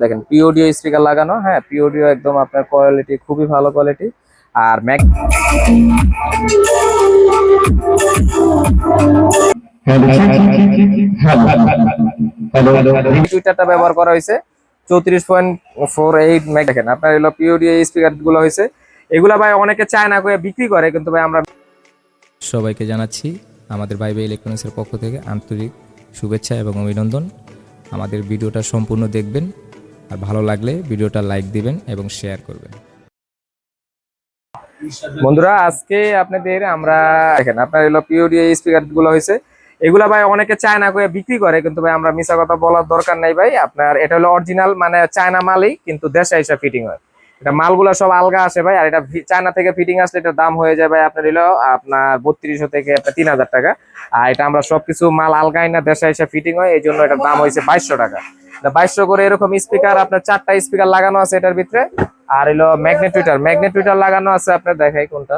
দেখেন পিওডিও স্পিকার লাগানো, হ্যাঁ পিওডিও একদম আপনার কোয়ালিটি খুবই ভালো কোয়ালিটি। আর টুইটারটা ব্যবহার করা হয়েছে 34.48 মেগ। দেখেন আপনার হলো পিওডিও স্পিকার গুলো হয়েছে, এগুলা ভাই অনেকে চায় না করে বিক্রি করে, কিন্তু ভাই আমরা সবাইকে জানাচ্ছি আমাদের ভাইবে ইলেকট্রনিক্সের পক্ষ থেকে আন্তরিক শুভেচ্ছা এবং অভিনন্দন। আমাদের ভিডিওটা সম্পূর্ণ দেখবেন, আর ভালো লাগলে ভিডিওটা লাইক দিবেন এবং শেয়ার করবেন। বন্ধুরা আজকে আপনাদের আমরা দেখেন আপনার হলো পিওডিও স্পিকার গুলো হয়েছে, এগুলা ভাই অনেকে চায়না করে বিক্রি করে, কিন্তু ভাই আমরা মিছা কথা বলার দরকার নাই ভাই। আপনার এটা হলো অরিজিনাল মানে চায়না মালই, কিন্তু দেশে এসে ফিটিং হয়। এটা মালগুলা সব আলগা আসে ভাই, আর এটা চায়না থেকে ফিটিং আসলে এটার দাম হয়ে যায় ভাই আপনার হলো আপনার 3200 থেকে আপনার 3000 টাকা। আর এটা আমরা সবকিছু মাল আলগাই না, দেশে এসে ফিটিং হয়, এই জন্য এটার দাম হয়েছে 2200 টাকা। 2200 করে এরকম স্পিকার আপনার 4টা স্পিকার লাগানো আছে এটার ভিতরে। আর হলো ম্যাগনেট লাগানো আছে, আপনার দেখাই কোনটা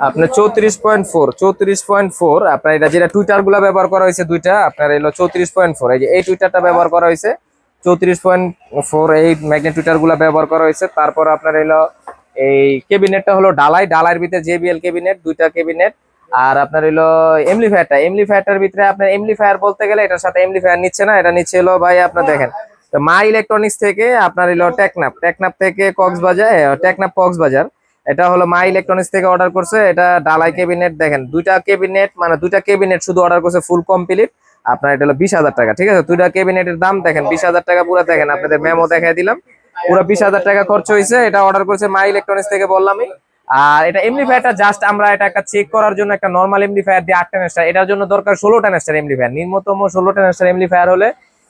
আপনার 34.4 আপনার এটা যেটা টুইটার গুলা ব্যবহার করা হয়েছে দুইটা, আপনার এলো 34.4। এই যে এই টুইটারটা ব্যবহার করা হয়েছে 34.4, এই ম্যাগনেট টুইটার গুলা ব্যবহার করা হয়েছে। তারপর আপনার এলো এই কেবিনেটটা হলো ডালাইয়ের ভিতরে জেবিএল কেবিনেট, দুইটা কেবিনেট। আর আপনার হলো এমপ্লিফায়ারটার ভিতরে আপনার এমপ্লিফায়ার বলতে গেলে এটার সাথে এমপ্লিফায়ার নিচ্ছে না, এটা নিচ্ছে হলো ভাই আপনার দেখেন মা ইলেকট্রনিক্স থেকে আপনার হলো টেকনাপ থেকে কক্সবাজার। এটা হলো মা ইলেকট্রনিক্স থেকে অর্ডার করছে, এটা ডালাই কেবিনেট। দেখেন দুইটা কেবিনেট শুধু অর্ডার করছে ফুল কমপ্লিট, আপনার এটা হলো 20,000 টাকা। ঠিক আছে, দুইটা কেবিনেটের দাম দেখেন 20,000 টাকা পুরো। দেখেন আপনাদের মেমো দেখাই দিলাম, পুরো 20,000 টাকা খরচ হয়েছে। এটা অর্ডার করছে মা ইলেকট্রনিক্স থেকে বললামই। আর এটা এমপ্লিফায়ারটা জাস্ট আমরা এটা একটা চেক করার জন্য একটা নরমাল এমপ্লিফায়ার দিয়ে 8 টা, এটার জন্য দরকার 16 টা এমপ্লিফায়ার, নিম্নতম 16 টা এমপ্লিফায়ার হলে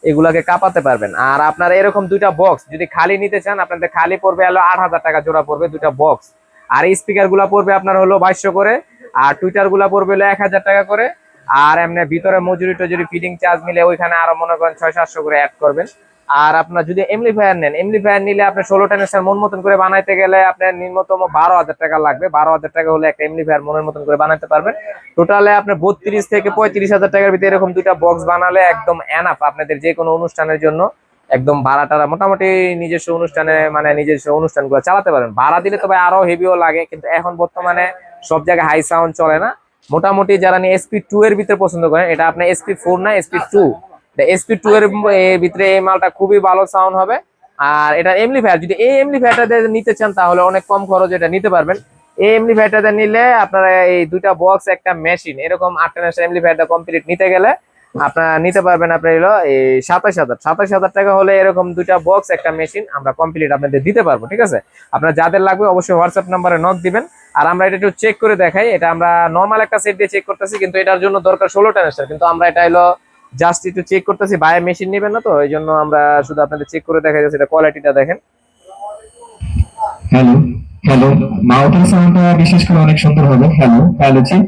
এগুলাকে কাঁপাতে পারবেন। আর আপনারা এরকম দুইটা বক্স যদি খালি নিতে চান, আপনাদের খালি পড়বে হলো 8,000 টাকা জোড়া পড়বে দুইটা বক্স। আর এই স্পিকার গুলা পড়বে আপনার হলো 2200 করে, আর টুইটার গুলা পড়বে হলো 1000 টাকা করে। আর এমনি ভিতরে মজুরি টজুরি ফিটিং চার্জ মিলে ওইখানে আরো মনে করেন 600-700 করে অ্যাড করবেন। আর আপনার যদি এমপ্লিফায়ার নিলে আপনি 16 টা মন মতন করে বানাইতে গেলে আপনার নিম্নতম 12,000 টাকা লাগবে। 12,000 টাকা হলে একটা এমপ্লিফায়ার মনের মতন করে বানাইতে পারবেন। টোটালে আপনার 32 থেকে 35,000 টাকার ভিতরে এরকম দুইটা বক্স বানালে একদম এনাফ আপনাদের যে কোনো অনুষ্ঠানের জন্য। একদম ভাড়াটা মোটামুটি নিজস্ব অনুষ্ঠানে মানে নিজস্ব অনুষ্ঠানগুলো চালাতে পারেন। ভাড়া দিলে তবে আরো হেভিও লাগে, কিন্তু এখন বর্তমানে সব জায়গায় হাই সাউন্ড চলে না। মোটামুটি যারা নিয়ে SP2 এর ভিতরে পছন্দ করেন, এটা আপনার SP4 না SP2, SP2 এর ভিতরে এই মালটা খুবই ভালো সাউন্ড হবে। আর এটা এমপ্লিফায়ার যদি এই এমপ্লিফায়ারটা নিতে চান তাহলে অনেক কম খরচ এটা নিতে পারবেন। এই এমপ্লিফায়ারটা নিলে আপনারা এই দুইটা বক্স একটা মেশিন এরকম 8 টা এমপ্লিফায়ারটা কমপ্লিট নিতে গেলে আপনারা নিতে পারবেন আপনার হলো এই 27,000 টাকা হলে এরকম দুইটা বক্স একটা মেশিন আমরা কমপ্লিট আপনাদের দিতে পারবো। ঠিক আছে, আপনার যাদের লাগবে অবশ্যই হোয়াটসঅ্যাপ নাম্বারে নক দিবেন। আর আমরা এটা একটু চেক করে দেখাই, এটা আমরা নর্মাল একটা সেট দিয়ে চেক করতেছি, কিন্তু এটার জন্য দরকার 16 টা, কিন্তু আমরা এটা হলো জাস্ট একটু চেক করতেছি, বাইরে মেশিন নেবেন না তো, এই জন্য আমরা শুধু আপনাদের চেক করে দেখা যাচ্ছে। এটা কোয়ালিটিটা দেখেন। হ্যালো হ্যালো, মাউথের সাউন্ডটা বিশেষ করে অনেক সুন্দর হবে। হ্যালো হ্যালো ঠিক,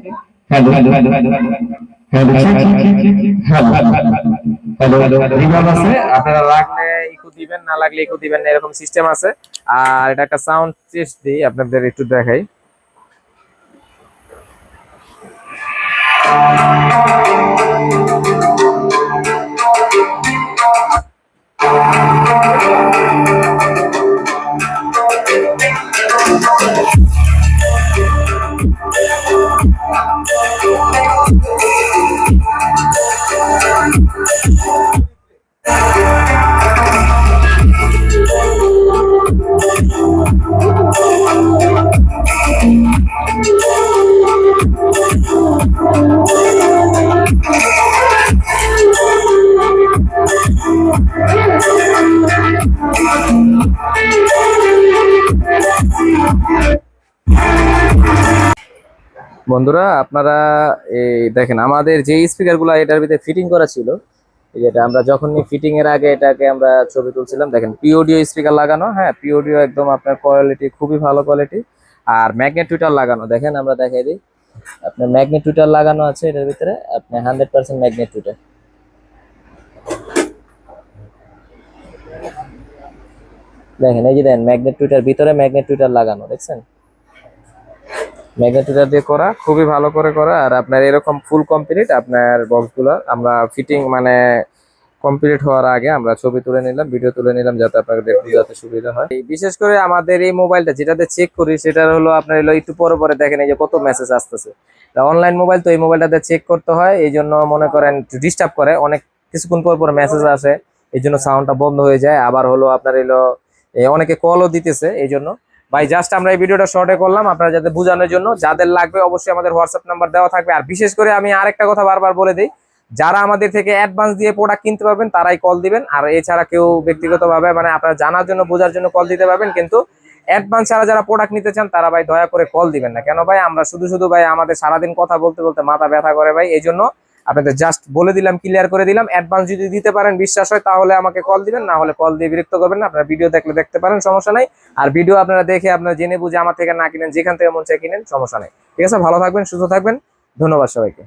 hello hello hello hello hello hello reverb আছে, আপনারা লাগলে ইকো দিবেন, না লাগলে ইকো দিবেন না, এরকম সিস্টেম আছে। আর এটা একটা সাউন্ড টেস্ট দিই আপনাদের একটু দেখাই। বন্ধুরা আপনারা এই দেখেন আমাদের যে স্পিকার গুলা এটার ভিতরে ফিটিং করা ছিল, যেটা আমরা যখনই ফিটিং এর আগে এটাকে আমরা ছবি তুলছিলাম, দেখেন পিওডিও স্পিকার লাগানো, হ্যাঁ পিওডিও একদম আপনার কোয়ালিটি খুবই ভালো কোয়ালিটি। আর ম্যাগনেট টুইটার লাগানো, দেখেন আমরা দেখাই দিই, আপনার ম্যাগনেট টুইটার লাগানো আছে এটার ভিতরে, আপনি 100% ম্যাগনেট টুইটার। দেখেন এই যে দেখেন ম্যাগনেট টুইটার ভিতরে ম্যাগনেট টুইটার লাগানো, দেখছেন ম্যাগনেট টুইটার দিয়ে করা, খুবই ভালো করে করা। আর আপনার এরকম ফুল কমপ্লিট আপনার বক্সগুলো আমরা ফিটিং মানে কমপ্লিট হওয়ার আগে আমরা ছবি তুলে নিলাম, ভিডিও তুলে নিলাম, যাতে আপনাদের দেখতে যাতে সুবিধা হয়। বিশেষ করে আমাদের এই মোবাইলটা যেটাতে চেক করি সেটা হলো আপনার হলো একটু পরে পরে দেখেন এই যে কত মেসেজ আসতেছে। অনলাইন মোবাইল তো এই মোবাইলটাতে চেক করতে হয়, এই জন্য মনে করেন ডিস্টার্ব করে, অনেক কিছুক্ষণ পর পর মেসেজ আসে, এই জন্য সাউন্ডটা বন্ধ হয়ে যায়। আবার হলো আপনার হলো অনেকে কলও দিতেছে, এই জন্য ভাই জাস্ট আমরা এই ভিডিওটা শর্টে করলাম আপনারা যাতে বোঝানোর জন্য। যাদের লাগবে অবশ্যই আমাদের হোয়াটসঅ্যাপ নাম্বার দেওয়া থাকবে। আর বিশেষ করে আমি আরেকটা কথা বারবার বলে দিই, যারা আমাদের থেকে অ্যাডভান্স দিয়ে প্রোডাক্ট কিনতে পারবেন তারাই কল দিবেন। আর এছাড়া কেউ ব্যক্তিগতভাবে মানে আপনারা জানার জন্য বোঝার জন্য কল দিতে পারবেন, কিন্তু অ্যাডভান্স ছাড়া যারা প্রোডাক্ট নিতে চান তারা ভাই দয়া করে কল দিবেন না। কেন ভাই, আমরা শুধু শুধু ভাই আমাদের সারাদিন কথা বলতে বলতে মাথা ব্যথা করে ভাই, এই জন্য আপনাদের জাস্ট বলে দিলাম, ক্লিয়ার করে দিলাম। অ্যাডভান্স যদি দিতে পারেন, বিশ্বাস হয়, তাহলে আমাকে কল দিবেন, না হলে কল দিয়ে বিরক্ত করবেন না। আপনারা ভিডিও দেখলে দেখতে পারেন, সমস্যা নাই। আর ভিডিও আপনারা দেখে আপনারা জেনে বুঝে আমার থেকে না কিনেন, যেখান থেকে মন চায় কিনেন, সমস্যা নাই। ঠিক আছে, ভালো থাকবেন, সুস্থ থাকবেন, ধন্যবাদ সবাইকে।